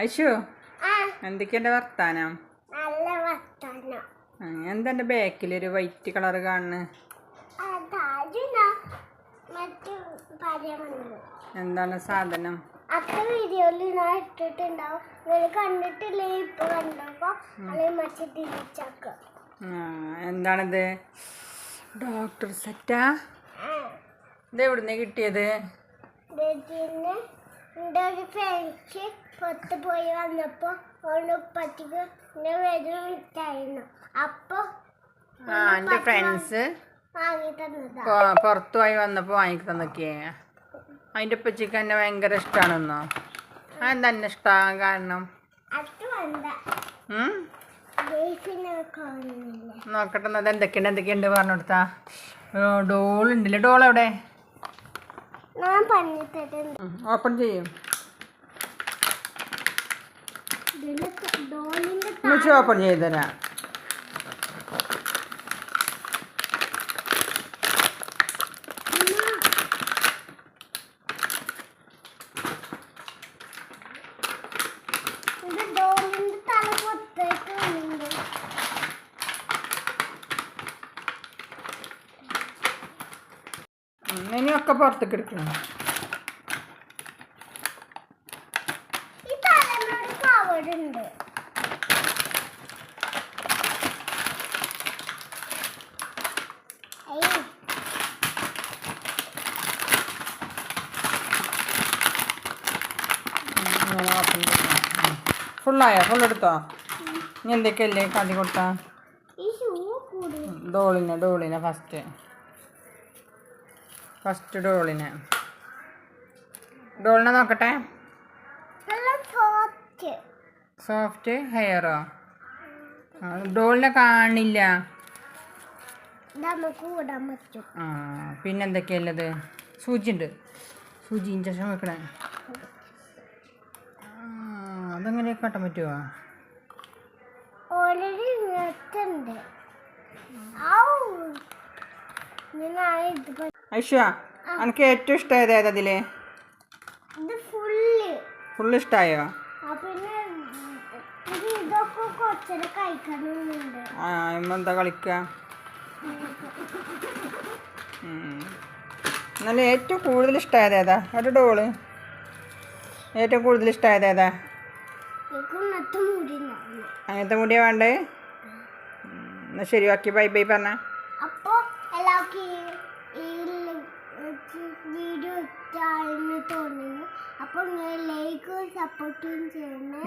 ഐഷു എന്തൊക്കെയുണ്ട് വർത്താനം? എന്താ എന്റെ ബാക്കിലൊരു വൈറ്റ് കളർ കാണുന്നു? എന്താണ് സാധനം? എന്താണിത്? ഡോക്ടർ സെറ്റാ? ഇത് എവിടുന്ന് കിട്ടിയത്? പുറത്ത് പോയി വന്നപ്പോ ഉപ്പത്തിക്ക് വിറ്റായിരുന്നു. അപ്പൊ എന്റെ ഫ്രണ്ട്സ് പുറത്തു പോയി വന്നപ്പോ വാങ്ങി തന്നൊക്കെ. അതിന്റെ ഉപ്പച്ചിക്ക് എന്നെ ഭയങ്കര ഇഷ്ടാണെന്നോ? അതെന്താ എന്നെ ഇഷ്ടാകാൻ കാരണം? നോക്കട്ടെ, എന്തൊക്കെയുണ്ട് പറഞ്ഞു കൊടുത്താ. ഡോൾ ഉണ്ടല്ലേ? ഡോൾ എവിടെ? ഓപ്പൺ ചെയ്യും. ഓപ്പൺ ചെയ്ത് തരാം. ഇനിയൊക്കെ പുറത്തേക്ക് എടുക്കണം. ഫുള്ളായോ? ഫുള്ളെടുത്തോ? ഇനി എന്തൊക്കെയല്ലേ കാട്ടി കൊടുത്താ? ഡോളിനെ ഫസ്റ്റ് ഡോളിനെ നോക്കട്ടെ. സോഫ്റ്റ് ഹെയറോ? ഡോളിനെ കാണില്ല. പിന്നെന്തൊക്കെയല്ലത്? സൂചി ഇഞ്ചക്ഷൻ വെക്കണേ. അതെങ്ങനെ കാട്ടാൻ പറ്റുമോ? ഐഷ, എനിക്ക് ഏറ്റവും ഇഷ്ടമായത് ഏതതില്? ഫുള്ള് ഇഷ്ടായോ? എന്താ കളിക്ക? എന്നാലും ഏറ്റവും കൂടുതൽ ഇഷ്ടമായത് ഏതാ? ഒരു ഡോള് ഏറ്റവും കൂടുതൽ ഇഷ്ടമായത് ഏതാ? അങ്ങനത്തെ മുടിയാ വേണ്ടേ? എന്നാ ശരി, ഓക്കെ, ബൈ ബൈ പറഞ്ഞ.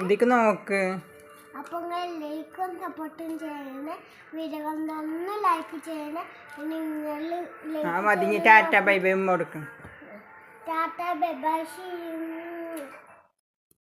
ഇതിക്ക് നോക്ക്. അപ്പോൾ ലൈക്കും സപ്പോർട്ടും ചെയ്യണേ. വീഡിയോ കണ്ടൊന്ന് ലൈക്ക് ചെയ്യണേ. നിങ്ങൾ മതി. ടാറ്റ ബൈ ബൈ കൊടുക്കും. Tata bye bye.